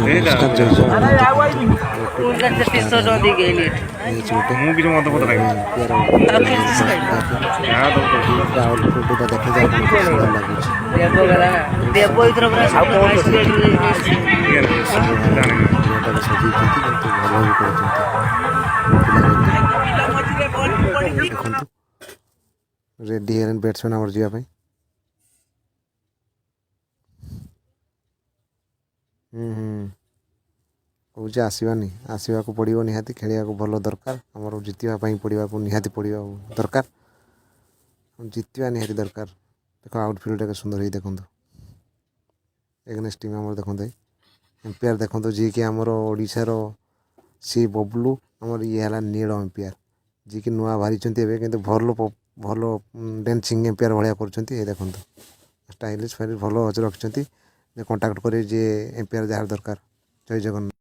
ନମସ୍କାର ଜୟ ଦେଖନ୍ତୁ ରେଡି ହେଇଗଲେଣି ବ୍ୟାଟ୍ସମ୍ୟାନ୍ ଆମର ଯିବା ପାଇଁ। କହୁଛି ଆସିବାନି, ଆସିବାକୁ ପଡ଼ିବ ନିହାତି, ଖେଳିବାକୁ ଭଲ ଦରକାର, ଆମର ଜିତିବା ପାଇଁ ପଡ଼ିବାକୁ ନିହାତି ପଡ଼ିବା ଦରକାର, ଜିତିବା ନିହାତି ଦରକାର। ଦେଖ ଆଉଟଫିଲ୍ଡ ଏକ ସୁନ୍ଦର ହେଇ ଦେଖନ୍ତୁ, ଏଗନେଷ୍ଟ ଟିମ୍ ଆମର ଦେଖନ୍ତୁ, ଏମ୍ପାୟାର ଦେଖନ୍ତୁ ଯିଏକି ଆମର ଓଡ଼ିଶାର ସି ବବଲୁ, ଆମର ଇଏ ହେଲା ନୀଳ ଏମ୍ପାୟାର ଯିଏକି ନୂଆ ବାହାରିଛନ୍ତି ଏବେ, କିନ୍ତୁ ଭଲ ଡ୍ୟାନ୍ସିଂ ଏମ୍ପାୟାର ଭଳିଆ କରୁଛନ୍ତି। ଏ ଦେଖନ୍ତୁ ଷ୍ଟାଇଲିଶ ଫାଇଲିଶ ଭଲ ରଖିଛନ୍ତି, କଣ୍ଟାକ୍ଟ କରିବେ ଯିଏ ଏମ୍ପାୟାର ଯାହାର ଦରକାର। ଜୟ ଜଗନ୍ନାଥ।